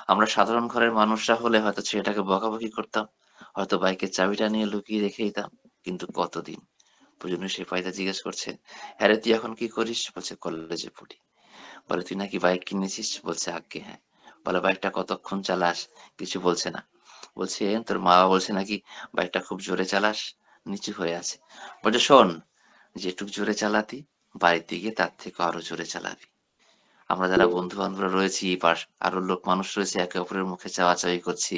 আমরা সাধারণ ঘরের মানুষরা হলে হয়তো ছেলেটাকে বকাবকি করতাম, হয়তো বাইকের চাবিটা নিয়ে লুকিয়ে রেখে দিতাম। কিন্তু কতদিন? প্রয়োজনে সিপাহীরা জিজ্ঞেস করছে, হ্যাঁ রে তুই এখন কি করিস? বলছে কলেজে পড়ি। বলে তুই নাকি বাইক কিনেছিস? বলছে আজ্ঞে হ্যাঁ। বলে বাইকটা কতক্ষণ চালাস? কিছু বলছে না। বলছে তোর মা বাবা বলছে নাকি বাইকটা খুব জোরে চালাস? নিচু হয়ে আছে। বলছে শোন, যেটুক জোরে চালাতি বাড়িতে গিয়ে তার থেকে আরো জোরে চালাবি। আমরা যারা বন্ধু বান্ধবরা রয়েছি, পাশ আরো লোক মানুষ রয়েছে, একে অপরের মুখে চাওয়াচাওয়ি করছি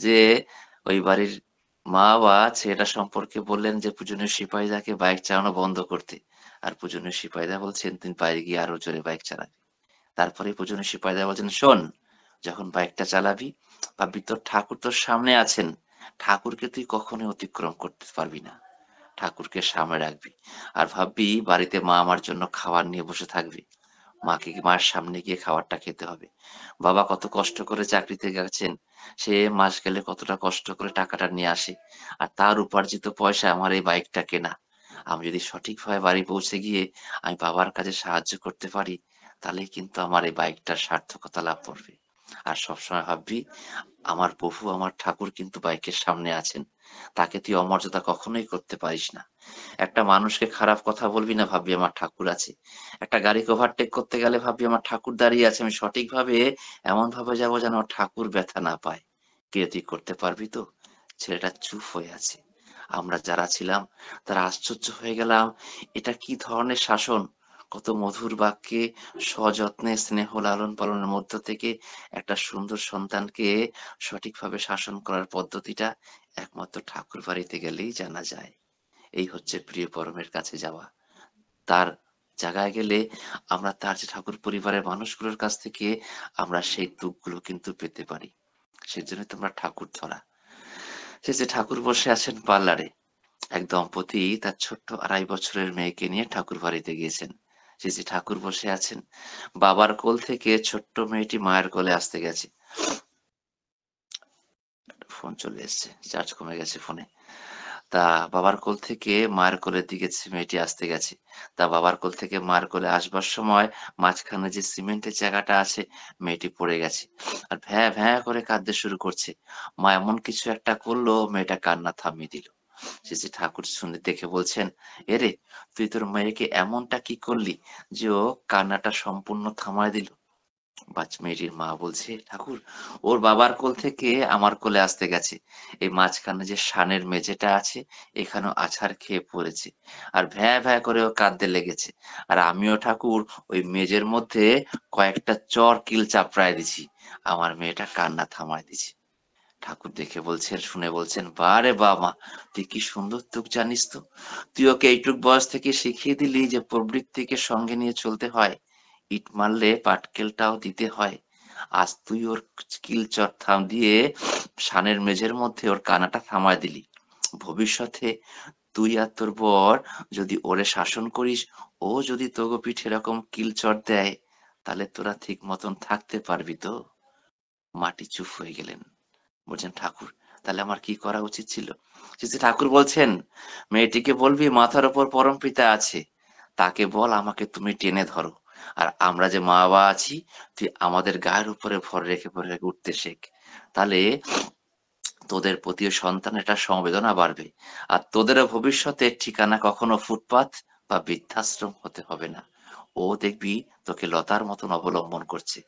যে ওই বাড়ির মা বা ছেলেটা সম্পর্কে বললেন যে পূজনীয় সিপাহীদাকে বাইক চালানো বন্ধ করতে, আর পূজনীয় সিপাহীদা বলছেন তুই বাইরে গিয়ে আরো জোরে বাইক চালাবি। তারপরে পূজনীয় সিপাহীদা বলছেন শোন, যখন বাইকটা চালাবি ভাববি তোর ঠাকুর তোর সামনে আছেন, ঠাকুরকে তুই কখনোই অতিক্রম করতে পারবি না, ঠাকুরকে সামনে রাখবি। আর ভাববি বাড়িতে মা আমার জন্য খাবার নিয়ে বসে থাকবে, মাকে মার সামনে গিয়ে খাবারটা খেতে হবে। বাবা কত কষ্ট করে চাকরিতে গেছেন, সে মাস গেলে কতটা কষ্ট করে টাকাটা নিয়ে আসে, আর তার উপার্জিত পয়সা আমার এই বাইকটা কেনা। আমি যদি সঠিকভাবে বাড়ি পৌঁছে গিয়ে আমি বাবার কাজে সাহায্য করতে পারি, তাহলেই কিন্তু আমার এই বাইকটার সার্থকতা লাভ করবে। আর সবসময় ভাববি আমার প্রভু আমার ঠাকুর কিন্তু বাইকের সামনে আছেন, তাকে তুই অমর্যাদা কখনোই করতে পারিস না। একটা মানুষকে খারাপ কথা বলবি না, ভাববি আমার ঠাকুর আছে। একটা গাড়িকে ওভারটেক করতে গেলে ভাববি আমার ঠাকুর দাঁড়িয়ে আছে, আমি সঠিকভাবে এমন ভাবে যাবো যেন আমার ঠাকুর ব্যথা না পায়। কে তুই করতে পারবি তো? ছেলেটা চুপ হয়ে আছে। আমরা যারা ছিলাম তারা আশ্চর্য হয়ে গেলাম, এটা কি ধরনের শাসন! কত মধুর বাক্যে সযত্নে স্নেহ লালন পালনের মধ্য থেকে একটা সুন্দর সন্তানকে সঠিকভাবে শাসন করার পদ্ধতিটা একমাত্র ঠাকুর বাড়িতে গেলেই জানা যায়। এই হচ্ছে প্রিয় পরমের কাছে যাওয়া। তার জায়গায় গেলে আমরা তার যে ঠাকুর পরিবারের মানুষগুলোর কাছ থেকে আমরা সেই দুঃখগুলো কিন্তু পেতে পারি। সেজন্যই তো আমরা ঠাকুর ধরা। সে যে ঠাকুর বসে আছেন পার্লারে, এক দম্পতি তার ছোট্ট ২.৫ বছরের মেয়েকে নিয়ে ঠাকুর বাড়িতে গিয়েছেন। সে যে ঠাকুর বসে আছেন, বাবার কোল থেকে ছোট্ট মেয়েটি মায়ের কোলে আসতে গেছে। ফোন চলে এসছে, চার্জ কমে গেছে ফোনে। তা বাবার কোল থেকে মায়ের কোলের দিকে মেয়েটি আসতে গেছে। তা বাবার কোল থেকে মায়ের কোলে আসবার সময় মাঝখানে যে সিমেন্টের জায়গাটা আছে, মেয়েটি পড়ে গেছে। আর ভ্যাঁ ভ্যাঁ করে কাঁদতে শুরু করছে। মা এমন কিছু একটা করলো, মেয়েটা কান্না থামিয়ে দিল। শেষে ঠাকুর শুনে দেখে বলছেন, এরে তুই তোর মেয়েকে এমনটা কি করলি যে ও কান্নাটা সম্পূর্ণ থামায় দিল? মেয়েটির মা বলছে, ঠাকুর ওর বাবার কোল থেকে আমার কোলে আসতে গেছে, এই মাঝখানে যে সানের মেঝেটা আছে এখানেও আছাড় খেয়ে পড়েছে, আর ভ্যাঁ ভ্যাঁ করে ও কাঁদতে লেগেছে। আর আমিও ঠাকুর ওই মেঝের মধ্যে কয়েকটা চর কিল চাপড়ায় দিছি, আমার মেয়েটা কান্না থামায় দিছি। ঠাকুর দেখে বলছেন, শুনে বলছেন, বারে বা মা, তুই কি সুন্দর তুক জানিস তো, তুই ওকে এইটুক বয়স থেকে শিখিয়ে দিলি যে প্রবৃত্তিকে সঙ্গে নিয়ে চলতে হয়, ইট মারলে পাটকেলটাও দিতে হয়। আজ তুই ওর কিল চর থাম দিয়ে সানের মেঝের মধ্যে ওর কানাটা থামায় দিলি। ভবিষ্যতে তুই আর তোর বর যদি ওরে শাসন করিস, ও যদি তোগো পিঠে এরকম কিল চর দেয়, তাহলে তোরা ঠিক মতন থাকতে পারবি তো? মাটি চুপ হয়ে গেলেন। বলছেন, ঠাকুর তাহলে আমার কি করা উচিত ছিল? শেষে ঠাকুর বলছেন, মেয়েটিকে বলবি মাথার উপর পরমপিতা আছে, তাকে বল আমাকে তুমি টেনে ধরো। আর আমরা যে মা বাবা আছি, তুই আমাদের গায়ের উপরে ভর রেখে ভর রেখে উঠতে শেখ। তাহলে তোদের প্রতিও সন্তানের একটা সমবেদনা বাড়বে। আর তোদেরও ভবিষ্যতের ঠিকানা কখনো ফুটপাত বা বৃদ্ধাশ্রম হতে হবে না। ও দেখবি তোকে লতার মতন অবলম্বন করছে।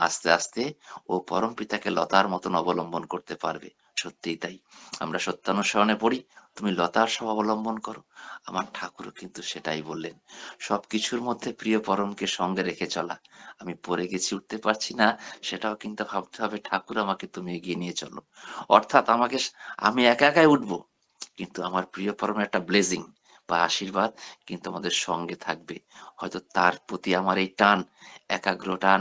আস্তে আস্তে ও পরম পিতাকে লতার মতন অবলম্বন করতে পারবে। সত্যিই তাই। আমরা সত্যানুসরণে পড়ি, তুমি লতার সহ অবলম্বন করো। আমার ঠাকুরও কিন্তু সেটাই বললেন। সবকিছুর মধ্যে প্রিয় পরমকে সঙ্গে রেখে চলা। আমি পড়ে গেছি, উঠতে পারছি না, সেটাও কিন্তু ভাবতে হবে ঠাকুর আমাকে তুমি এগিয়ে নিয়ে চলো। অর্থাৎ আমি একা একাই উঠবো, কিন্তু আমার প্রিয় পরমের একটা ব্লেজিং বা আশীর্বাদ কিন্তু আমাদের সঙ্গে থাকবে। হয়তো তার প্রতি আমার এই টান, একাগ্র টান,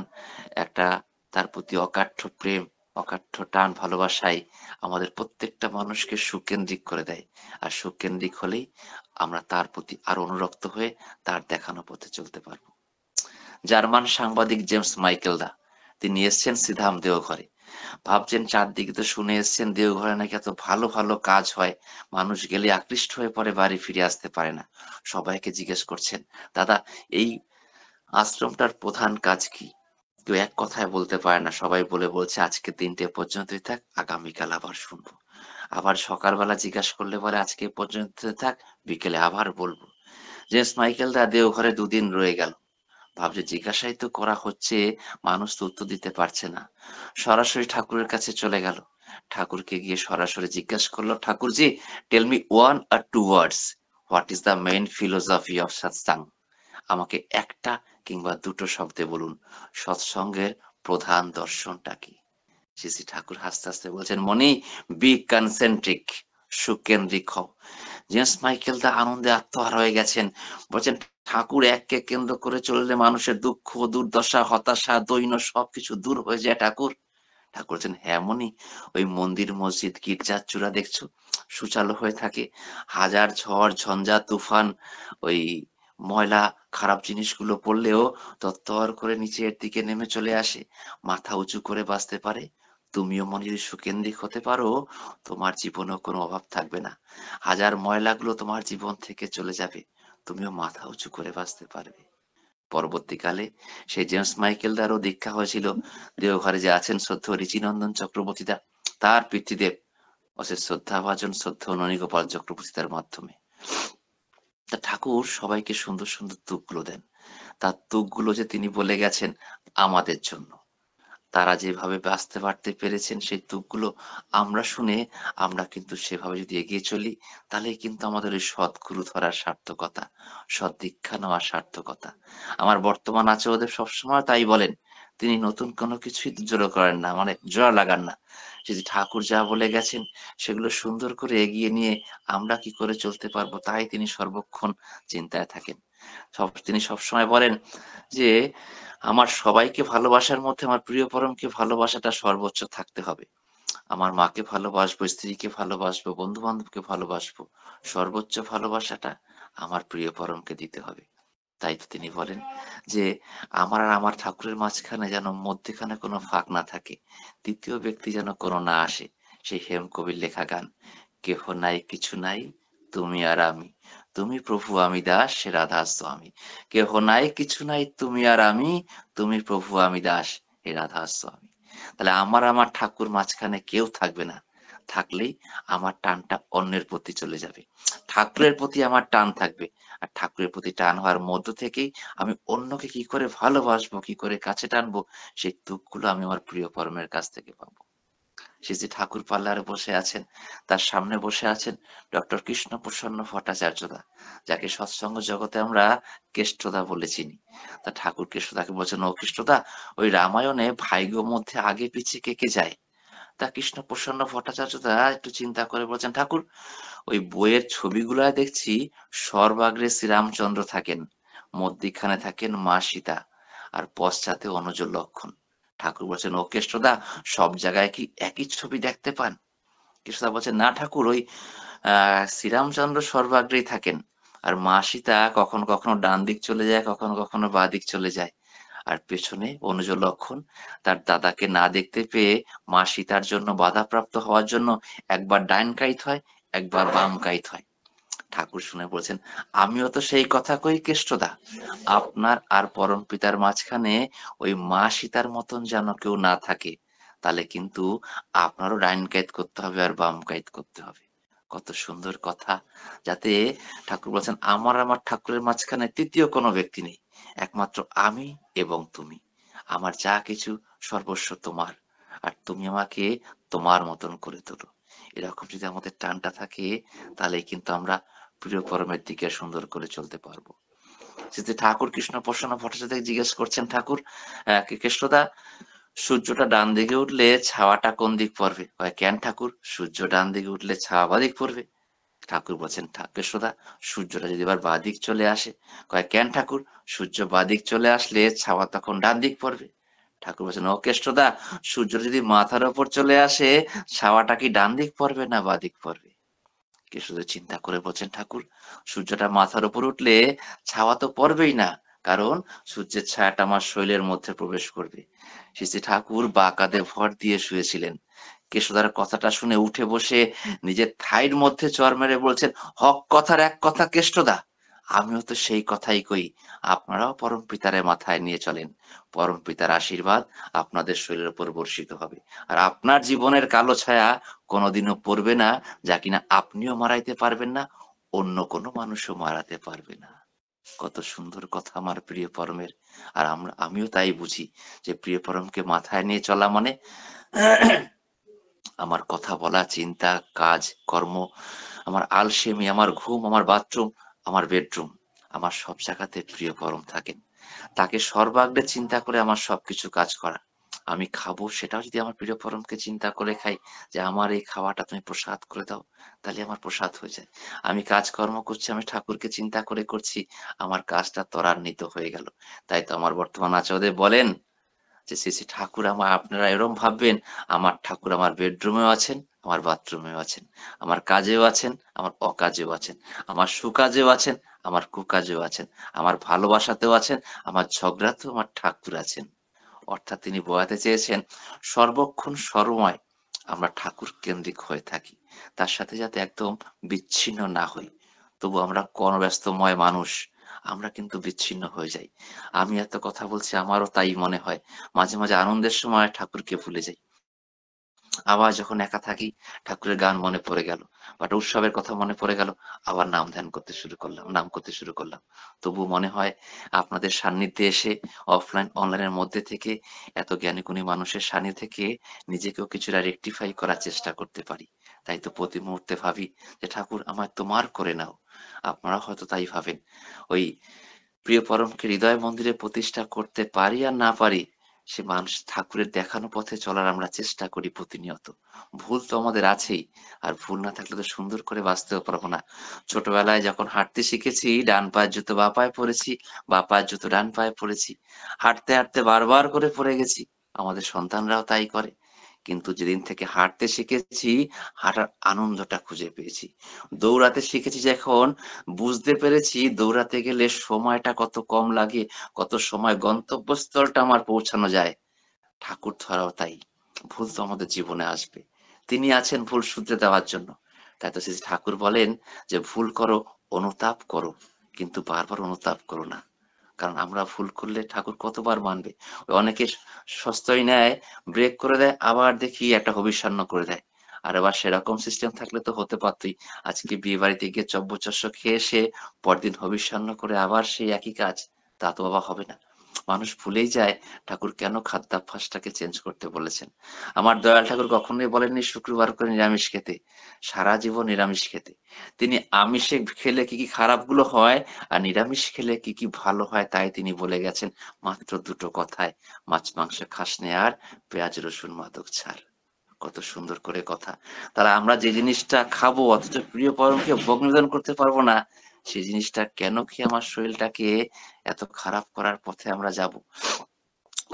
একটা তার প্রতি অকাঠ্য প্রেম, অকাঠ্য টান ভালোবাসাই আমাদের প্রত্যেকটা মানুষকে সুকেন্দ্রিক করে দেয়। আর সুকেন্দ্রিক হলেই আমরা তার প্রতি আরো অনুরক্ত হয়ে তার দেখানো পথে চলতে পারবো। জার্মান সাংবাদিক জেমস মাইকেল দা, তিনি এসছেন সিধাম দেওঘরে। ভাবছেন চারদিকে তো শুনে এসছেন দেওঘরে নাকি এত ভালো ভালো কাজ হয়, মানুষ গেলে আকৃষ্ট হয়ে পরে বাড়ি ফিরে আসতে পারে না। সবাইকে জিজ্ঞেস করছেন, দাদা এই আশ্রমটার প্রধান কাজ কি? কেউ এক কথায় বলতে পারে না। সবাই বলছে আজকে ৩টে পর্যন্তই থাক, আগামীকাল আবার শুনবো। আবার সকালবেলা জিজ্ঞাসা করলে বলে আজকে এ পর্যন্ত থাক, বিকেলে আবার বলবো। জেমস মাইকেলরা দেওঘরে ২ দিন রয়ে গেল। ভাবছে জিজ্ঞাসাই তো করা হচ্ছে, মানুষ তো উত্তর দিতে পারছে না। সরাসরি ঠাকুরের কাছে চলে গেল। ঠাকুরকে গিয়ে সরাসরি জিজ্ঞাসা করলো, Thakurji, tell me 1 or 2 words, what is the main philosophy of satsang? আমাকে একটা কিংবা দুটো শব্দে বলুন, সৎসঙ্গের প্রধান দর্শনটা কি? শ্রী শ্রী ঠাকুর হাসতে হাসতে বলছেন, মনি, বি কনসেন্ট্রিক, সুকেন্দ্রিক হও। জেমস মাইকেল দা আনন্দে আত্মহারা হয়ে গেছেন। বলছেন, ঠাকুর এককে কেন্দ্র করে চললে মানুষের দুঃখ, দুর্দশা, হতাশা, দৈন্য সবকিছু দূর হয়ে যায় ঠাকুর। ঠাকুর বলছেন, হ্যাঁ মনি, ওই মন্দির, মসজিদ, গির্জার চূড়া দেখছো সুচালু হয়ে থাকে। হাজার ঝড়, ঝঞ্ঝা, তুফান, ওই ময়লা, খারাপ জিনিসগুলো পড়লেও তত্তর করে নিচের দিকে নেমে চলে আসে। মাথা উঁচু করে বাঁচতে পারে। তুমিও মনে যদি সুকেন্দ্রিক হতে পারো, তোমার জীবনেও কোনো অভাব থাকবে না। হাজার ময়লাগুলো তোমার জীবন থেকে চলে যাবে। তুমিও মাথা উঁচু করে বাঁচতে পারবে। পরবর্তীকালে সেই জেমস মাইকেলদারও দীক্ষা হয়েছিল দেওঘরে যে আছেন শ্রদ্ধেয় ঋচিনন্দন চক্রবর্তীদা, তার পিতৃদেব অশেষ শ্রদ্ধাভাজন শ্রদ্ধেয় ননীগোপাল চক্রবর্তীদার মাধ্যমে। তা ঠাকুর সবাইকে সুন্দর সুন্দর তুকগুলো দেন। তার তুকগুলো যে তিনি বলে গেছেন আমাদের জন্য। তারা যেভাবে বাঁচতে পারতে পেরেছেন সেই তুকগুলো আমরা শুনে আমরা কিন্তু সেভাবে যদি এগিয়ে চলি, তাহলেই কিন্তু আমাদের ওই সদ্গুরু ধরার সার্থকতা, সদ্দীক্ষা নেওয়ার সার্থকতা। আমার বর্তমান আচার্যদেব সবসময় তাই বলেন। তিনি নতুন কোনো কিছুই জোড়া করেন না, মানে জোড়া লাগান না। যদি ঠাকুর যা বলে গেছেন সেগুলো সুন্দর করে এগিয়ে নিয়ে আমরা কি করে চলতে পারবো, তাই তিনি সর্বক্ষণ চিন্তায় থাকেন। তিনি সবসময় বলেন যে আমার সবাইকে ভালোবাসার মধ্যে আমার প্রিয় পরমকে ভালোবাসাটা সর্বোচ্চ থাকতে হবে। আমার মাকে ভালোবাসবো, স্ত্রীকে ভালোবাসবো, বন্ধু বান্ধবকে ভালোবাসবো, সর্বোচ্চ ভালোবাসাটা আমার প্রিয় পরমকে দিতে হবে। তাই তো তিনি বলেন যে আমার আর আমার ঠাকুরের মাঝখানে যেন মধ্যেখানে কোনো ফাঁক না থাকে, তৃতীয় ব্যক্তি যেন কোনো না আসে। সেই হেম কবির লেখা গান, কেহ নাই কিছু নাই, তুমি আর আমি, তুমি প্রভু আমি দাস, রাধা স্বামী। কেহ নাই কিছু নাই, তুমি আর আমি, তুমি প্রভু আমি দাস, হে রাধা স্বামী। তাহলে আমার ঠাকুর মাঝখানে কেউ থাকবে না। থাকলেই আমার টানটা অন্যের প্রতি চলে যাবে। ঠাকুরের প্রতি আমার টান থাকবে। আর ঠাকুরের প্রতি টান হওয়ার মধ্য থেকেই আমি অন্যকে কি করে ভালোবাসবো, কি করে কাছে টানবো, সেই তুকগুলো আমি আমার প্রিয় পরমের কাছ থেকে পাবো। সে যে ঠাকুর পার্লারে বসে আছেন, তার সামনে বসে আছেন ডক্টর কৃষ্ণপ্রসন্ন ভট্টাচার্যদা, যাকে সৎসঙ্গ জগতে আমরা কেষ্টদা বলে চিনি। তা ঠাকুর কেষ্টদাকে বলছেন, ও কৃষ্ণদা, ওই রামায়ণে ভাইগো মধ্যে আগে পিছিয়ে কে কে যায়? তা কৃষ্ণপ্রসন্ন ভট্টাচার্যদা একটু চিন্তা করে বলছেন, ঠাকুর, ওই বইয়ের ছবিগুলায় দেখছি সর্বাগ্রে শ্রীরামচন্দ্র থাকেন, মধ্যিখানে থাকেন মা সীতা, আর পশ্চাতে অনুজ লক্ষণ। ঠাকুর বলছেন, ও কেষ্টদা, সব জায়গায় কি একই ছবি দেখতে পান? কেষ্টদা বলছেন, না ঠাকুর, ওই শ্রীরামচন্দ্র সর্বাগ্রেই থাকেন, আর মা সীতা কখনো কখনো ডান দিক চলে যায়, কখনো কখনো বাঁ দিক চলে যায়। আর পেছনে অনুজ লক্ষণ তার দাদাকে না দেখতে পেয়ে মা সীতার জন্য বাধাপ্রাপ্ত হওয়ার জন্য একবার ডাইন কাইত হয়, একবার বাম কাইত হয়। ঠাকুর শুনে বলছেন, আমিও তো সেই কথা কই কেষ্টদা, আপনার আর পরম পিতার মাঝখানে ওই মা সীতার মতন যেন কেউ না থাকে। তাহলে কিন্তু আপনারও ডাইন কাইত করতে হবে আর বাম কাইত করতে হবে। কত সুন্দর কথা। যাতে ঠাকুর বলছেন, আমার ঠাকুরের মাঝখানে তৃতীয় কোনো ব্যক্তি নেই, একমাত্র আমি এবং তুমি। আমার যা কিছু সর্বস্ব তোমার, আর তুমি আমাকে তোমার মতন করে তোলো। এরকম যদি আমাদের টানটা থাকে, তাহলে কিন্তু আমরা প্রিয় পরমের দিকে সুন্দর করে চলতে পারবো। শ্রী ঠাকুর কৃষ্ণ প্রসন্ন ভট্টাচার্য জিজ্ঞেস করছেন, ঠাকুর, কৃষ্ণদা, সূর্যটা ডান দিকে উঠলে ছাওয়াটা কোন দিক পড়বে? কেন ঠাকুর, সূর্য ডান দিকে উঠলে ছাওয়া বাঁ দিক পড়বে? ঠাকুর বলছেন, কৃষ্ণদা, সূর্যটা যদি এবার বাঁ দিক চলে আসে? কেন ঠাকুর, সূর্য বাঁ দিক চলে আসলে ছাওয়া তখন ডান দিক পড়বে? ঠাকুর বলছেন, ও কেষ্টদা, সূর্য যদি মাথার ওপর চলে আসে, ছাওয়াটা কি ডান দিক পড়বে না বাঁ দিক পড়বে? কেষ্টদেব চিন্তা করে বলছেন, ঠাকুর, সূর্যটা মাথার উপর উঠলে ছাওয়া তো পড়বেই না, কারণ সূর্যের ছায়াটা আমার শরীরের মধ্যে প্রবেশ করবে। শ্রী ঠাকুর বা কাঁধে ভর দিয়ে শুয়েছিলেন। কেশোদার কথাটা শুনে উঠে বসে নিজের থাইর মধ্যে চড় মেরে বলছেন, হক কথার এক কথা কেষ্টদা, আমিও তো সেই কথাই কই। আপনারাও পরম পিতারে মাথায় নিয়ে চলেন। পরম পিতার আশীর্বাদ আপনাদের শরীরের উপর বর্ষিত হবে। আর আপনার জীবনের কালো ছায়া কোনোদিনও পড়বে না, যা কিনা আপনিও মাড়াইতে পারবেন না, অন্য কোনো মানুষও মাড়াতে পারবে না। কত সুন্দর কথা আমার প্রিয় পরমের। আর আমিও তাই বুঝি যে প্রিয় পরমকে মাথায় নিয়ে চলা মানে আমার কথা বলা, চিন্তা, কাজ, কর্ম, আমার আলসেমি, আমার ঘুম, আমার বাথরুম, আমার বেডরুম, আমার সব জায়গাতে প্রিয় পরম থাকেন। তাকে সর্বাগ্রে চিন্তা করে আমার সবকিছু কাজ করা। আমি খাবো সেটাও যদি আমার প্রিয় পরমকে চিন্তা করে খাই, যে আমার এই খাওয়াটা তুমি প্রসাদ করে দাও, তাহলে আমার প্রসাদ হয়ে যায়। আমি কাজকর্ম করছি, আমি ঠাকুরকে চিন্তা করে করছি, আমার কাজটা ত্বরান্বিত হয়ে গেল। তাই তো আমার বর্তমান আচার্যদেব বলেন যে শ্রী শ্রী ঠাকুর আপনারা এরম ভাববেন, আমার ঠাকুর আমার বেডরুমেও আছেন, আমার বাথরুমেও আছেন, আমার কাজেও আছেন, আমার অকাজেও আছেন, আমার সুকাজেও আছেন, আমার কুকাজেও আছেন, আমার ভালোবাসাতেও আছেন, আমার ঝগড়াতেও আমার ঠাকুর আছেন। অর্থাৎ তিনি বোঝাতে চেয়েছেন সর্বক্ষণ সর্বময় আমরা ঠাকুর কেন্দ্রিক হয়ে থাকি, তার সাথে যাতে একদম বিচ্ছিন্ন না হই। তবু আমরা কর্মব্যস্তময় মানুষ, আমরা কিন্তু বিচ্ছিন্ন হয়ে যাই। আমি এত কথা বলছি, আমারও তাই মনে হয়। মাঝে মাঝে আনন্দের সময় ঠাকুরকে ভুলে যাই, আবার যখন একা থাকি ঠাকুরের গান মনে পড়ে গেল, বাট উৎসবের কথা মনে পড়ে গেল, আবার নাম ধ্যান করতে শুরু করলাম, নাম করতে শুরু করলাম। তবু মনে হয় আপনাদের সান্নিধ্যে এসে অফলাইন অনলাইনের মধ্যে থেকে এত জ্ঞানী গুণী মানুষের সান্নিধ্যে থেকে নিজেকেও কিছুটা রেকটিফাই করার চেষ্টা করতে পারি। তাই তো প্রতি মুহূর্তে ভাবি যে ঠাকুর আমায় তোমার করে নাও। আপনারা হয়তো তাই ভাবেন। ওই প্রিয় পরমকে হৃদয় মন্দিরে প্রতিষ্ঠা করতে পারি আর না পারি, সে মানুষ ঠাকুরের দেখানো পথে চলার আমরা চেষ্টা করি প্রতিনিয়ত। ভুল তো আমাদের আছেই, আর ভুল না থাকলে তো সুন্দর করে বাঁচতেও পারবো না। ছোটবেলায় যখন হাঁটতে শিখেছি, ডান পায়ের জুতো বা পায়ে পরেছি, বা পায়ের জুতো ডান পায়ে পরেছি, হাঁটতে হাঁটতে বারবার করে পড়ে গেছি। আমাদের সন্তানরাও তাই করে। কিন্তু যেদিন থেকে হাঁটতে শিখেছি, হাঁটার আনন্দটা খুঁজে পেয়েছি। দৌড়াতে শিখেছি যখন, বুঝতে পেরেছি দৌড়াতে গেলে সময়টা কত কম লাগে, কত সময় গন্তব্যস্থলটা আমার পৌঁছানো যায়। ঠাকুর ধরাও তাই। ভুল তো আমাদের জীবনে আসবে। তিনি আছেন ভুল শুধরে দেওয়ার জন্য। তাই তো শ্রী শ্রী ঠাকুর বলেন যে ভুল করো, অনুতাপ করো, কিন্তু বারবার অনুতাপ করো না। কারণ আমরা ভুল করলে ঠাকুর কতবার মানবে। ওই অনেকে সস্তই নেয়, ব্রেক করে দেয়, আবার দেখি একটা হবিষ্যান্ন করে দেয়। আর এবার সেরকম সিস্টেম থাকলে তো হতে পারতই, আজকে বিয়ে বাড়িতে গিয়ে চব্বচস্য খেয়ে এসে পরদিন হবিষ্যান্ন করে আবার সেই একই কাজ। তা তো বাবা হবে না। মানুষ ভুলেই যায় ঠাকুর কেন খাদ্যাভ্যাসটাকে চেঞ্জ করতে বলেছেন। আমার দয়াল ঠাকুর কখনোই বলেননি শুক্রবার করে নিরামিষ খেতে, সারা জীবন নিরামিষ খেতে। তিনি আমিষে খেলে কি কি খারাপগুলো হয়, আর নিরামিষ খেলে কি কি ভালো হয়, তাই তিনি বলে গেছেন মাত্র দুটো কথায়, মাছ মাংস খাস নে আর পেঁয়াজ রসুন মাদক ছাড়। কত সুন্দর করে কথা। তাহলে আমরা যে জিনিসটা খাবো অথচ প্রিয় পরমকে ভোগ নিবেদন করতে পারবো না, সেই জিনিসটা কেন খেয়ে আমার শরীরটাকে এত খারাপ করার পথে আমরা যাব।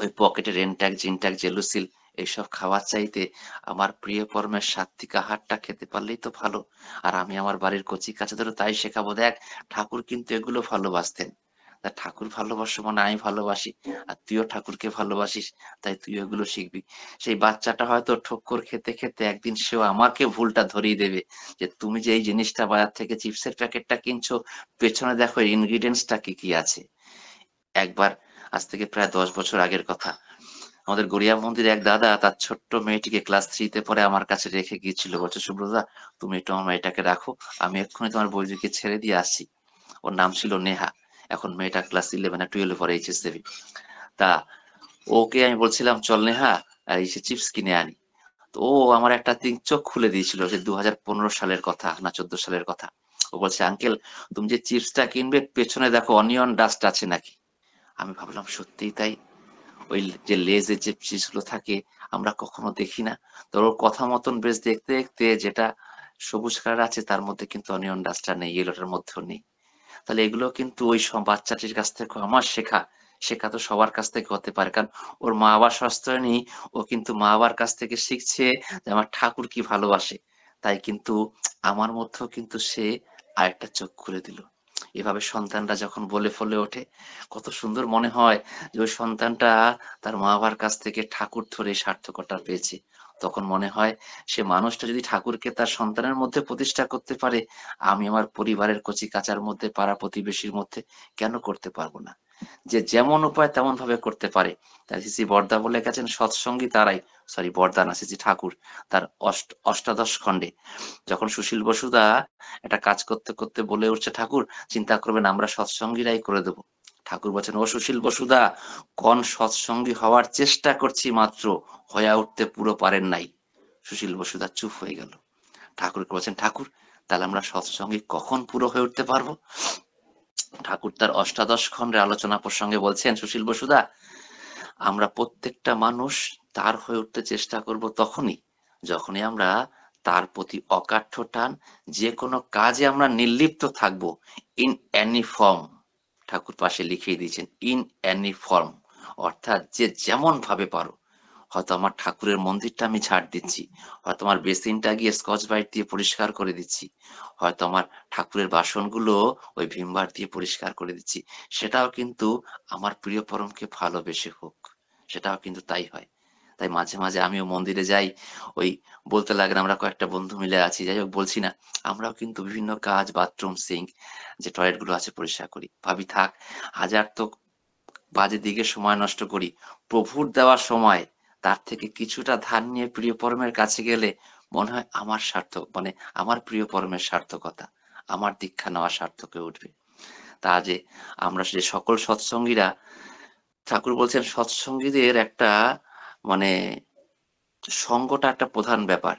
ওই পকেটে রেনট্যাক জিনট্যাক জেলুসিল এইসব খাওয়ার চাইতে আমার প্রিয় পরমের সাত্বিক আহারটা খেতে পারলেই তো ভালো। আর আমি আমার বাড়ির কচি কাচাদেরও তাই শেখাবো, দেখ ঠাকুর কিন্তু এগুলো ভালোবাসতেন, তা ঠাকুর ভালোবাসো মানে আমি ভালোবাসি, আর তুইও ঠাকুরকে ভালোবাসিস, তাই তুই এগুলো শিখবি। সেই বাচ্চাটা হয়তো ঠক্কর খেতে খেতে একদিন সেও আমাকে ভুলটা ধরিয়ে দেবে, যে তুমি যে এই জিনিসটা বাজার থেকে চিপসের প্যাকেটটা কিনছো, পেছনে দেখো ইনগ্রিডিয়েন্টসটা কি কি আছে। একবার, আজ থেকে প্রায় 10 বছর আগের কথা, আমাদের গড়িয়া মন্দিরে এক দাদা তার ছোট্ট মেয়েটিকে ক্লাস থ্রিতে পরে আমার কাছে রেখে গিয়েছিল, বলছে সুব্রতা তুমি একটু আমার মেয়েটাকে রাখো, আমি এক্ষুনি তোমার বৈদিকে ছেড়ে দিয়ে আসছি। ওর নাম ছিল নেহা। এখন মেয়েটা ক্লাস 11 না 12 পরে এইচএস দেবে। তা ওকে আমি বলছিলাম চল নেহা, আর এই চিপস কিনে আনি। তো ও আমার একটা চোখ খুলে দিয়েছিল, সে 2015 সালের কথা না 14 সালের কথা। ও বলছে আঙ্কেল তুমি যে চিপসটা কিনবে পেছনে দেখো অনিয়ন ডাস্ট আছে নাকি। আমি ভাবলাম সত্যিই তাই। ওই যে লেজের যে চিজগুলো থাকে আমরা কখনো দেখি না। তো ওর কথা মতন বেশ দেখতে দেখতে যেটা সবুজ কালার আছে তার মধ্যে কিন্তু অনিয়ন ডাস্টটা নেই, ইয়েলোটার মধ্যেও নেই। তাহলে এগুলো কিন্তু ওই সব বাচ্চাটির কাছ থেকে আমার শেখা। শেখা তো সবার কাছ থেকে হতে পারে, কারণ ওর মা বাবার সস্তায় নেই, ও কিন্তু মা বাবার কাছ থেকে শিখছে যে আমার ঠাকুর কি ভালোবাসে। তাই কিন্তু আমার মধ্যেও কিন্তু সে আরেকটা চোখ খুলে দিল। এভাবে সন্তানরা যখন বলে ফলে ওঠে, কত সুন্দর মনে হয় যে ওই সন্তানটা তার মা বাবার কাছ থেকে ঠাকুর ধরে সার্থকতা পেয়েছে। তখন মনে হয় সে মানুষটা যদি ঠাকুরকে তার সন্তানের মধ্যে প্রতিষ্ঠা করতে পারে, আমি আমার পরিবারের কচি-কাচার মধ্যে, পাড়া প্রতিবেশীর মধ্যে কেন করতে পারবো না? যে যেমন উপায় তেমন ভাবে করতে পারে। তাই শ্রী শ্রী বরদা বলে গেছেন, সৎসঙ্গী তারাই, সরি বরদা না, শ্রী শ্রী ঠাকুর তার অষ্টাদশ খণ্ডে যখন সুশীল বসুদা একটা কাজ করতে করতে বলে উঠছে, ঠাকুর চিন্তা করবেন আমরা সৎসঙ্গীরাই করে দেব। ঠাকুর বলছেন, ও সুশীল বসুদা, কোন সৎসঙ্গী হওয়ার চেষ্টা করছি মাত্র, হয়ে উঠতে পুরো পারেন নাই। সুশীল বসুদা চুপ হয়ে গেল। ঠাকুরকে বলছেন, ঠাকুর তাহলে আমরা সৎসঙ্গী কখন পুরো হয়ে উঠতে পারবো? ঠাকুর তার অষ্টাদশ খণ্ডের আলোচনা প্রসঙ্গে বলছেন, সুশীল বসুদা, আমরা প্রত্যেকটা মানুষ তার হয়ে উঠতে চেষ্টা করব তখনই যখনই আমরা তার প্রতি অকাঠ্য টান, যে কোনো কাজে আমরা নির্লিপ্ত থাকব, ইন অ্যানি ফর্ম। ঠাকুর পাশে লিখিয়ে দিয়েছেন, ইন অ্যানি ফর্ম, অর্থাৎ যে যেমন ভাবে পারো। হয়তো আমার ঠাকুরের মন্দিরটা আমি ঝাড় দিচ্ছি, হয়তো আমার বেসিনটা গিয়ে স্কচ ব্রাইট দিয়ে পরিষ্কার করে দিচ্ছি, হয়তো আমার ঠাকুরের বাসনগুলো ওই ভিমবার দিয়ে পরিষ্কার করে দিচ্ছি, সেটাও কিন্তু আমার প্রিয় পরমকে ভালোবেসে হোক, সেটাও কিন্তু তাই হয়। তাই মাঝে মাঝে আমিও মন্দিরে যাই, ওই বলতে লাগেন আমরা কয়েকটা বন্ধু মিলে আছি, যাই হোক বলছি না, আমরাও কিন্তু বিভিন্ন কাজ, বাথরুম, সিঙ্ক, যে টয়লেট গুলো আছে পরিষ্কার করি, ভাবি থাক হাজার তো বাজে দিকে সময় নষ্ট করি, প্রভুর দেওয়ার সময় তার থেকে কিছুটা ধার নিয়ে প্রিয় পরমের কাছে গেলে মনে হয় আমার সার্থক, মানে আমার প্রিয় পরমের সার্থকতা, আমার দীক্ষা নেওয়া সার্থক হয়ে উঠবে। তা যে আমরা যে সকল সৎসঙ্গীরা, ঠাকুর বলছেন সৎসঙ্গীদের একটা মানে সঙ্গটা একটা প্রধান ব্যাপার।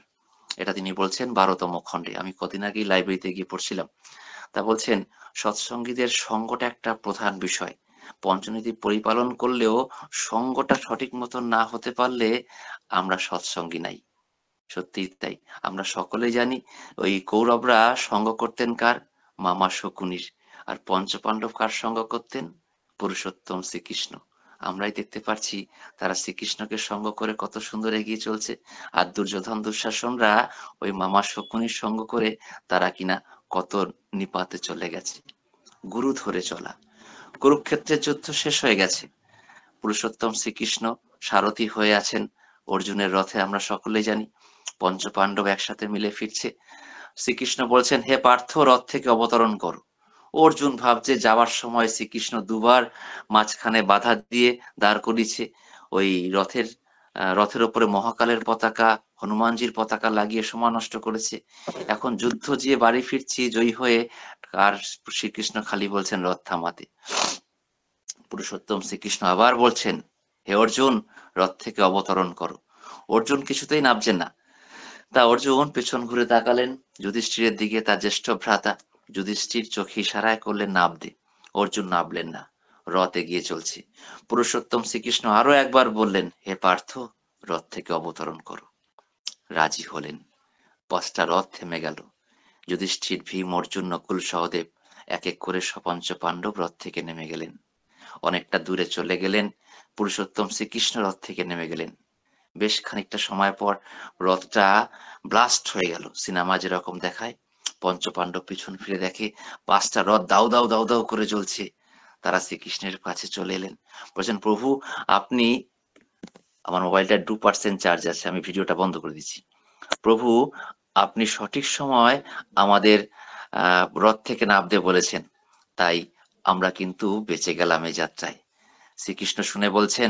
এটা তিনি বলছেন 12তম খণ্ডে। আমি কদিন আগেই লাইব্রেরিতে গিয়ে পড়ছিলাম। তা বলছেন সৎসঙ্গীদের সঙ্গটা একটা প্রধান বিষয়। পঞ্চনীতি পরিপালন করলেও সঙ্গটা সঠিক মতন না হতে পারলে আমরা সৎসঙ্গী নাই। সত্যিই তাই। আমরা সকলেই জানি ওই কৌরবরা সঙ্গ করতেন কার? মামা শকুনির। আর পঞ্চপাণ্ডব কার সঙ্গ করতেন? পুরুষোত্তম শ্রীকৃষ্ণ। আমরাই দেখতে পাচ্ছি তারা শ্রীকৃষ্ণকে সঙ্গ করে কত সুন্দর এগিয়ে চলছে। আর দুর্যোধন দুঃশাসনরা ওই মামা শকুনির সঙ্গ করে তারা কিনা কত নিপাতে চলে গেছে। গুরু ধরে চলা। কুরুক্ষেত্রের যুদ্ধ শেষ হয়ে গেছে। পুরুষোত্তম শ্রীকৃষ্ণ সারথি হয়ে আছেন অর্জুনের রথে, আমরা সকলেই জানি। পঞ্চপাণ্ডব একসাথে মিলে ফিরছে। শ্রীকৃষ্ণ বলছেন, হে পার্থ, রথ থেকে অবতরণ করো। অর্জুন ভাবছে যাওয়ার সময় শ্রীকৃষ্ণ দুবার মাঝখানে বাধা দিয়ে দাঁড় করিয়েছে। ওই রথের ওপরে মহাকালের পতাকা, হনুমানজির পতাকা লাগিয়ে সময় নষ্ট করেছে। এখন যুদ্ধ দিয়ে বাড়ি ফিরছি জয়ী হয়ে, আর শ্রীকৃষ্ণ খালি বলছেন রথ থামাতে। পুরুষোত্তম শ্রীকৃষ্ণ আবার বলছেন, হে অর্জুন, রথ থেকে অবতরণ করো। অর্জুন কিছুতেই নামছেন না। তা অর্জুন পেছন ঘুরে তাকালেন যুধিষ্ঠিরের দিকে, তার জ্যেষ্ঠ ভ্রাতা। যুধিষ্ঠির চোখে ইশারায় করলেন নামতে। অর্জুন নামলেন না, রথ এগিয়ে চলছে। পুরুষোত্তম শ্রীকৃষ্ণ আরো একবার বললেন, হে পার্থ, রথ থেকে অবতরণ করো। রাজি হলেন। 5টা রথ থেমে গেল। যুধিষ্ঠির, ভীম, অর্জুন, নকুল, সহদেব এক এক করে পঞ্চ পাণ্ডব রথ থেকে নেমে গেলেন। অনেকটা দূরে চলে গেলেন। পুরুষোত্তম শ্রীকৃষ্ণ রথ থেকে নেমে গেলেন। বেশ খানিকটা সময় পর রথটা ব্লাস্ট হয়ে গেল, সিনেমা যেরকম দেখায়। পঞ্চপাণ্ডব পিছন ফিরে দেখে 5টা রথ দাউ দাউ দাউ দাউ করে জ্বলছে। তারা শ্রীকৃষ্ণের কাছে চলে এলেন, বলছেন, প্রভু আপনি, আমার মোবাইলটা 2% চার্জ আছে, আমি ভিডিওটা বন্ধ করে দিচ্ছি। প্রভু আপনি সঠিক সময় আমাদের রথ থেকে নামতে বলেছেন, তাই আমরা কিন্তু বেঁচে গেলাম এই যাত্রায়। শ্রীকৃষ্ণ শুনে বলছেন,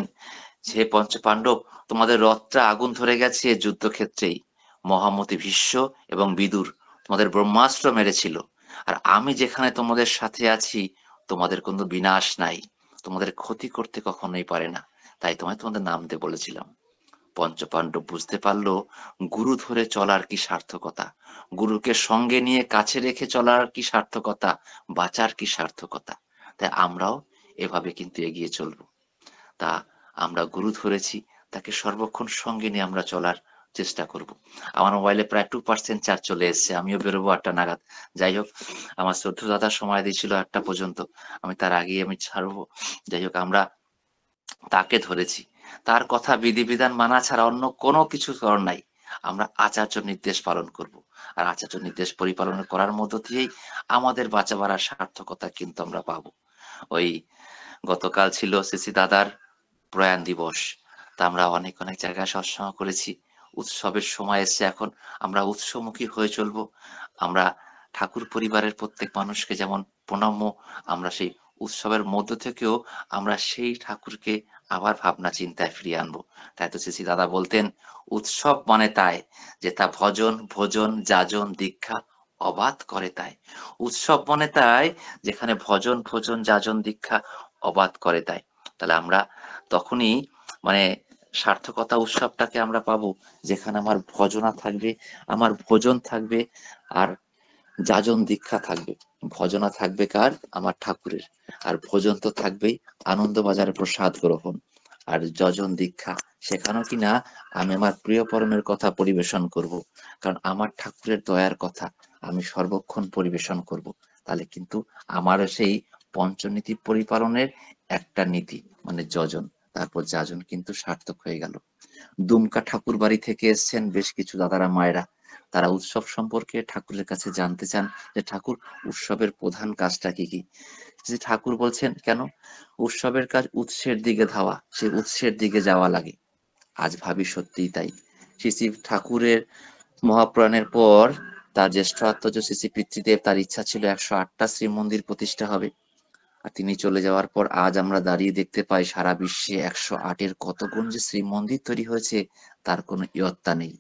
হে পঞ্চপাণ্ডব, তোমাদের রথটা আগুন ধরে গেছে যুদ্ধক্ষেত্রেই। মহামতি ভীষ্ম এবং বিদুর তোমাদের ব্রহ্মাস্ত্র মেরেছিল, আর আমি যেখানে তোমাদের সাথে আছি তোমাদের কোনো বিনাশ নাই, তোমাদের ক্ষতি করতে কখনোই পারে না, তাই তোমাদের নামতে বলেছিলাম। পঞ্চপাণ্ডব বুঝতে পারলো গুরু ধরে চলার কি সার্থকতা, গুরুকে সঙ্গে নিয়ে কাছে রেখে চলার কি সার্থকতা, বাঁচার কি সার্থকতা। তাই আমরাও এভাবে কিন্তু এগিয়ে চলবো। তা আমরা গুরু ধরেছি, তাকে সর্বক্ষণ সঙ্গে নিয়ে আমরা চলার চেষ্টা করব। আমার মোবাইলে প্রায় 2% চার্জ চলে এসছে, আমিও বেরোবো 8টা নাগাদ। যাই হোক, আমার শ্রদ্ধ দাদা সময় দিয়েছিল 8টা পর্যন্ত, আমি তার আগেই আমি ছাড়বো। যাই হোক, আমরা তাকে ধরেছি, তার কথা বিধিবিধান মানা ছাড়া অন্য কোনো কিছু করার নাই। আমরা আচার্য নির্দেশ পালন করব, আর আচার্য নির্দেশ পরিপালন করার মধ্য দিয়েই আমাদের বাঁচাবার আর সার্থকতা কিন্তু আমরা পাবো। ওই গতকাল ছিল শ্রী শ্রী দাদার প্রয়াণ দিবস। তা আমরা অনেক অনেক জায়গায় সৎসঙ্গ করেছি। উৎসবের সময় এসছে, এখন আমরা উৎসমুখী হয়ে চলবো। আমরা ঠাকুর পরিবারের প্রত্যেক মানুষকে যেমন প্রণম্য, আমরা সেই উৎসবের মধ্য থেকেও আমরা সেই ঠাকুরকে আবার ভাবনা চিন্তায় ফিরিয়ে আনবো। তাই তো শ্রী দাদা বলতেন, উৎসব মানে তাই যে তা ভজন ভোজন যাজন দীক্ষা অবাধ করে তাই। উৎসব মানে তাই যেখানে ভজন ভোজন যাজন দীক্ষা অবাধ করে তাই। তাহলে আমরা তখনই মানে সার্থকতা উৎসবটাকে আমরা পাবো যেখানে আমার ভজনা থাকবে, আমার ভোজন থাকবে, আর যাজন দীক্ষা থাকবে। ভজনা থাকবে কার? আমার ঠাকুরের। আর ভোজন তো থাকবেই, আনন্দবাজারের প্রসাদ গ্রহণ। আর যজন দীক্ষা, সেখানেও কিনা আমি আমার প্রিয় পরমের কথা পরিবেশন করব, কারণ আমার ঠাকুরের দয়ার কথা আমি সর্বক্ষণ পরিবেশন করব। তাহলে কিন্তু আমারও সেই পঞ্চনীতি পরিপালনের একটা নীতি, মানে যজন, তারপর যাজন কিন্তু সার্থক হয়ে গেল। দুমকা ঠাকুর বাড়ি থেকে এসছেন বেশ কিছু দাদারা মায়েরা, তারা উৎসব সম্পর্কে ঠাকুরের কাছে জানতে চান যে ঠাকুর, উৎসবের প্রধান কাজটা কি কি। যে ঠাকুর বলছেন, কেন উৎসবের কাজ উৎসের দিকে ধাওয়া, সে উৎসের দিকে যাওয়া লাগে। আজ ভাবি সত্যিই তাই। শ্রী শ্রী ঠাকুরের মহাপ্রাণের পর তার জ্যেষ্ঠ আত্মজ শ্রী শ্রী পিতৃদেব, তার ইচ্ছা ছিল 108টা শ্রীমন্দির প্রতিষ্ঠা হবে। আর তিনি চলে যাওয়ার পর আজ আমরা দাঁড়িয়ে দেখতে পাই সারা বিশ্বে 108-এর কত গুণ যে শ্রীমন্দির তৈরি হয়েছে, তার কোনো ইয়ত্তা নেই।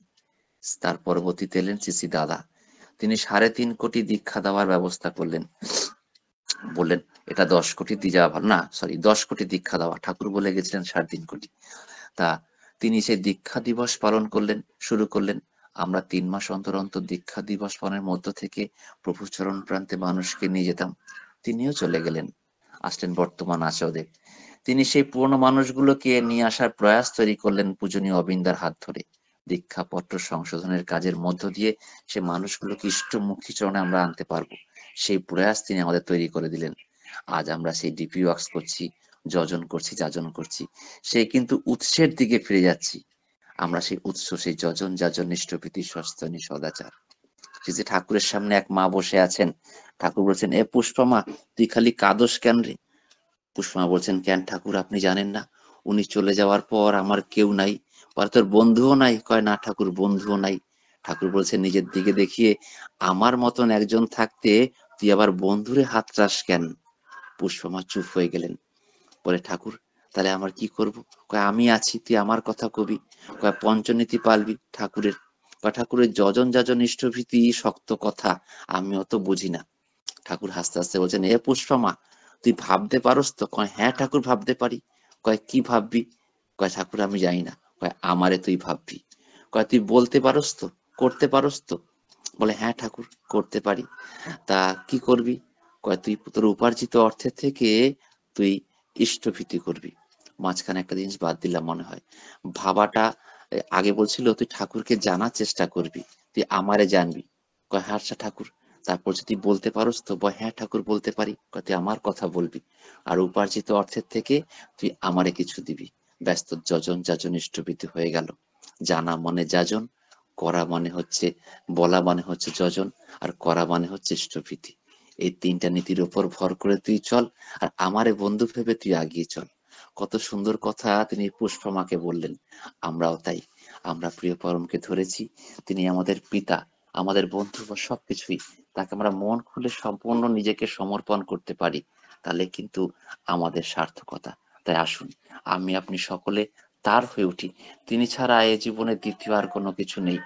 তার পরবর্তীতে এলেন শ্রী শ্রী দাদা, তিনি 3.5 কোটি দীক্ষা দেওয়ার ব্যবস্থা করলেন। বললেন এটা 10 কোটি দিয়ে যাওয়া ভালো না, সরি 10 কোটি দীক্ষা দেওয়া, ঠাকুর বলে গেছিলেন 3.5 কোটি। তা তিনি সেই দীক্ষা দিবস পালন করলেন, শুরু করলেন। আমরা 3 মাস অন্তর অন্তর দীক্ষা দিবস পালনের মধ্য থেকে প্রভু চরণ প্রান্তে মানুষকে নিয়ে যেতাম। তিনিও চলে গেলেন, আসলেন বর্তমান আচার্যদেব। তিনি সেই পুরনো মানুষগুলোকে নিয়ে আসার প্রয়াস তৈরি করলেন পূজনীয় অবিন্দার হাত ধরে। দীক্ষাপত্র সংশোধনের কাজের মধ্য দিয়ে সে মানুষগুলোকে ইষ্টমুখী চরণে আমরা আনতে পারবো, সেই প্রয়াস তিনি আমাদের তৈরি করে দিলেন। আজ আমরা সেই ডিপি ওয়ার্কস করছি, যজন করছি, যাজন করছি, সে কিন্তু উৎসের দিকে ফিরে যাচ্ছি। আমরা সেই উৎস, সেই যজন যাজন নিষ্ঠপ্রীতি সস্তনী সদাচার। যে ঠাকুরের সামনে এক মা বসে আছেন, ঠাকুর বলছেন, এ পুষ্পমা, তুই খালি কাঁদস কেন রে? পুষ্পমা বলছেন, কেন ঠাকুর, আপনি জানেন না উনি চলে যাওয়ার পর আমার কেউ নাই? বলে, তোর বন্ধুও নাই? কয়, না ঠাকুর, বন্ধুও নাই। ঠাকুর বলছেন নিজের দিকে দেখিয়ে, আমার মতন একজন থাকতে তুই আবার বন্ধুরে হাত চাস কেন? পুষ্পমা চুপ হয়ে গেলেন। বলে, ঠাকুর তাহলে আমার কি করব? কয়, আমি আছি, তুই আমার কথা কবি। কয়, পঞ্চনীতি পালবি ঠাকুরের। বা ঠাকুরের যজন যাজন ইষ্টভীতি শক্ত কথা, আমি অত বুঝি না। ঠাকুর হাসতে হাসতে বলছেন, এ পুষ্পমা, তুই ভাবতে পারস তো? কয়, হ্যাঁ ঠাকুর, ভাবতে পারি। কয়, কি ভাববি? কয়, ঠাকুর আমি জানি না। কয়, আমারে তুই ভাববি। কয়, তুই বলতে পারস তো? করতে পারস তো? বলে, হ্যাঁ ঠাকুর, করতে পারি। তা কি করবি? কয়, তুই তোর উপার্জিত অর্থের থেকে তুই ইষ্টভীতি করবি। মাঝখানে একটা জিনিস বাদ দিলাম মনে হয়, ভাবাটা। আগে বলছিল তুই ঠাকুরকে জানার চেষ্টা করবি, তুই আমারে জানবি। কয়, হ্যাঁ আচ্ছা ঠাকুর। তারপর যদি বলতে পারোস তো? বয়, হ্যাঁ ঠাকুর, বলতে পারি। কয়, তুই আমার কথা বলবি, আর উপার্জিত অর্থের থেকে তুই আমারে কিছু দিবি। ব্যস্ত যজন যাজন ইষ্টভীতি হয়ে গেল। জানা মানে যাজন, করা মানে হচ্ছে, বলা মানে হচ্ছে যজন, আর করা মানে হচ্ছে ইষ্টভীতি। এই 3টা নীতির উপর ভর করে তুই চল, আর আমারে বন্ধু ভেবে তুই আগিয়ে চল। কত সুন্দর কথা তিনি পুষ্পমাকে বললেন। আমরাও তাই, আমরা প্রিয় পরমকে ধরেছি, তিনি আমাদের পিতা, আমাদের বন্ধু বা সবকিছুই। তাকে আমরা মন খুলে সম্পূর্ণ নিজেকে সমর্পণ করতে পারি, তাহলে কিন্তু আমাদের সার্থকতা। তাই আসুন, আমি আপনি সকলে তার হয়ে উঠি। তিনি ছাড়া এ জীবনে দ্বিতীয় আর কোনো কিছু নেই,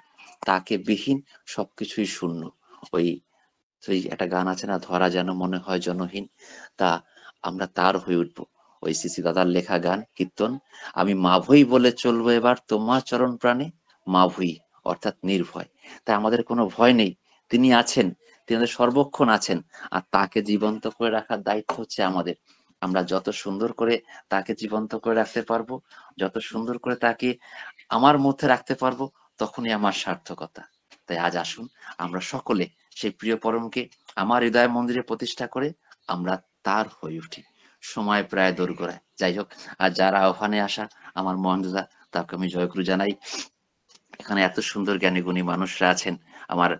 তাকে বিহীন সবকিছুই শূন্য। ওই সেই একটা গান আছে না, ধরা যেন মনে হয় জনহীন। তা আমরা তার হয়ে উঠবো। ওই সিসি দাদার লেখা গান, কীর্তন, আমি মাভই বলে চলবো এবার তোমার চরণ প্রাণে, মাভই অর্থাৎ নির্ভয়। তাই আমাদের কোনো ভয় নেই, তিনি আছেন, তিনি আমাদের সর্বক্ষণ আছেন। আর তাকে জীবন্ত করে রাখার দায়িত্ব হচ্ছে আমাদের। আমরা যত সুন্দর করে তাকে জীবন্ত করে রাখতে পারবো, যত সুন্দর করে তাকে আমার মধ্যে রাখতে পারবো, তখনই আমার সার্থকতা। তাই আজ আসুন, আমরা সকলে সেই প্রিয় পরমকে আমার হৃদয় মন্দিরে প্রতিষ্ঠা করে আমরা তার হয়ে উঠি। সময় প্রায় দোরগোড়ায়, যাই হোক। আর যারা আহ্বানে আসা আমার মহেন্দ্রদা, তাকে আমি জয়গুরু জানাই। এখানে এত সুন্দর জ্ঞানী গুণী মানুষরা আছেন, আমার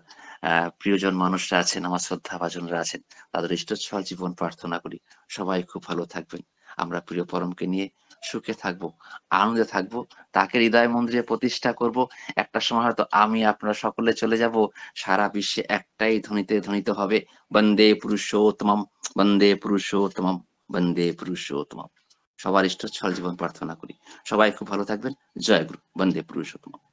প্রিয়জন মানুষরা আছেন, আমার শ্রদ্ধা ভাজনরা আছেন, তাদের ইষ্টচ্ছল জীবন প্রার্থনা করি। সবাই খুব ভালো থাকবেন। আমরা প্রিয় পরমকে নিয়ে সুখে থাকবো, আনন্দে থাকবো, তাকে হৃদয় মন্দিরে প্রতিষ্ঠা করব। একটা সময় হয়তো আমি আপনারা সকলে চলে যাব। সারা বিশ্বে একটাই ধ্বনিতে ধ্বনিত হবে, বন্দে পুরুষোত্তমম, বন্দে পুরুষোত্তমম, বন্দে পুরুষোত্তমম। সবার ইষ্টচ্ছল জীবন প্রার্থনা করি। সবাই খুব ভালো থাকবেন। জয় গুরু। বন্দে পুরুষোত্তমম।